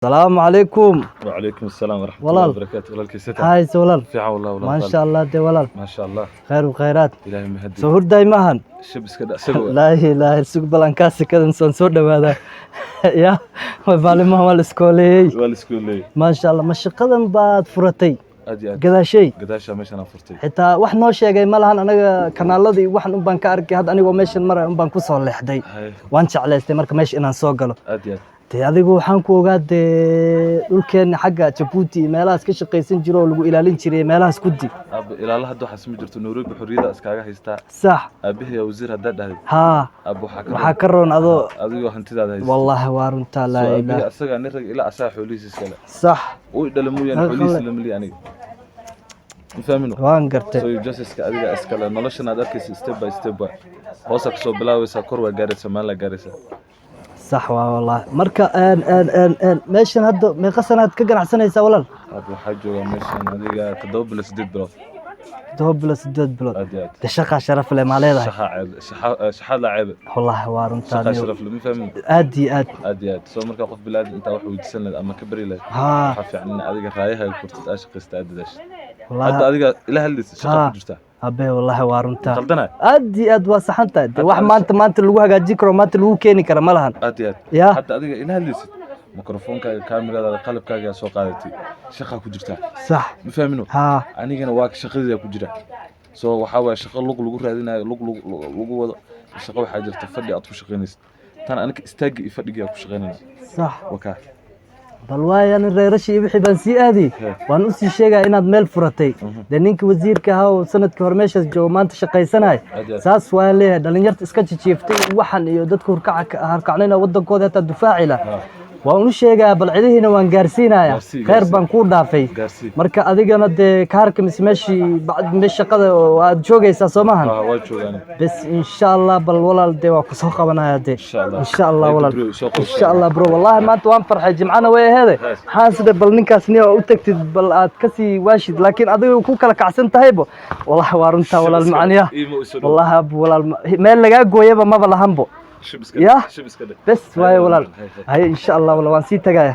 السلام عليكم. وعليكم السلام ورحمة الله ولال وبركاته. ولالكي ستر هاي ولال في عون الله ما ولا شاء الله دي ولال ما شاء الله. خير وخيرات إلهي مهدي سهور دايماهن شبس كده سجوا لا إله سوق بلانكاس كذا نسون سود هذا يا وبالما هو الاسكولي والسكولي ما شاء الله مش قدم بعد فرتي أدي كذا شيء قداشة مش أنا فرتي حتى wax noo sheegay ma lahan anaga kanaaladii waxan u baan ka arkay had anigoo meeshan maray un baan ku soo leexday هاي waan jeclaystay marka meesha inaan soo galo أدي dee adigu waxaan ku ogaaday dhulkeena xagga Djibouti meelahaas ka shaqaysan jiro oo lagu ilaalin jiray meelahaas gudi أب إلى الله هدو حسمي جرت نوري بحرية أسكاجا هيستا sax أبيه يا وزير هدا ده ها أبو حكر waxaa ka roon adoo أدو هنتي ده هيستا والله waa runtaa laa أبيه ilaaha أسرع نرجع إلى أساح بوليس إسكالا sax ويدلمو يعني بوليس لملي يعني فاهمينه waan gartay سو جاستس كأديك أسكالا نلاشنا داركيس ستيب باي ستيب هوسك سو بلاوي سكر وجارس مالا جارسة sax waa والله marka meeshan hadda meeqa sanaad ka ganacsanaysaa walaal أبو حاجة ماشان أديك تدوبل سديد برو 7 bilood أدي de shaqa sharaf leh ma leedahay شحا عيب شحا لعيب والله waa runtaa شحا شرف لمي فاهم aad iyo aad أدي سو مركا قف بلاد أنت واحد ويدسن أما كبري له ها حافي عنا أديك رايها كنت أشق استعد داش والله هذا أديك إلى هل شقة جرتا abe wallahi waa runtaa قلدنا aad iyo aad waa saxan tahay de wax maanta lagu hagaajin karo maanta lagu keeni karo ma lahan أدي يا حتى أديك إلى هل ميكروفون كاميرا هذا قلب كاجا سو قادتي شقة كجرتا sax مفهمينه ها أنا جينا واك شقة ذي كجرا سو وحاول شقة لوج رادينا لوج وضع شقة حاجة تفدي أطفش شقينيس تانا أنا استاجي يفدي جاك شقينينا sax وكا bal waay aan reerashii wixii baan sii aadi waan u sii sheegay inaad meel furatay de ninka wasiirka ahaa oo sanadkii hore meeshaas joogo maanta shaqaysanay saas waan leeyahay dhalinyarta iska jijiiftay waxan iyo dadka harkacnayna wadankooda hata difaaci la waan u sheegay bal cidihiina waan gaarsiinaya khayr baan ku dhaafay marka adigana de kaarka meeshii bacd meesh shaqada aad joogaysaa Soomahan waa joogaan bas insha Allah bal walaal de waa ku soo qabanaya de insha Allah walaal insha Allah bro wallahi maanta waan farxay jimcana way aheeday waxaan sida bal ninkaasni oo u tagtid bal aad ka sii waashid laakiin adiga ku kala kacsan tahaybo wallahi waa runtaa walaal macniya wallahi abu walaal meel laga gooyaba ma lahanbo يا بس واي ولا هاي ان شاء الله ولا وان سي تغايا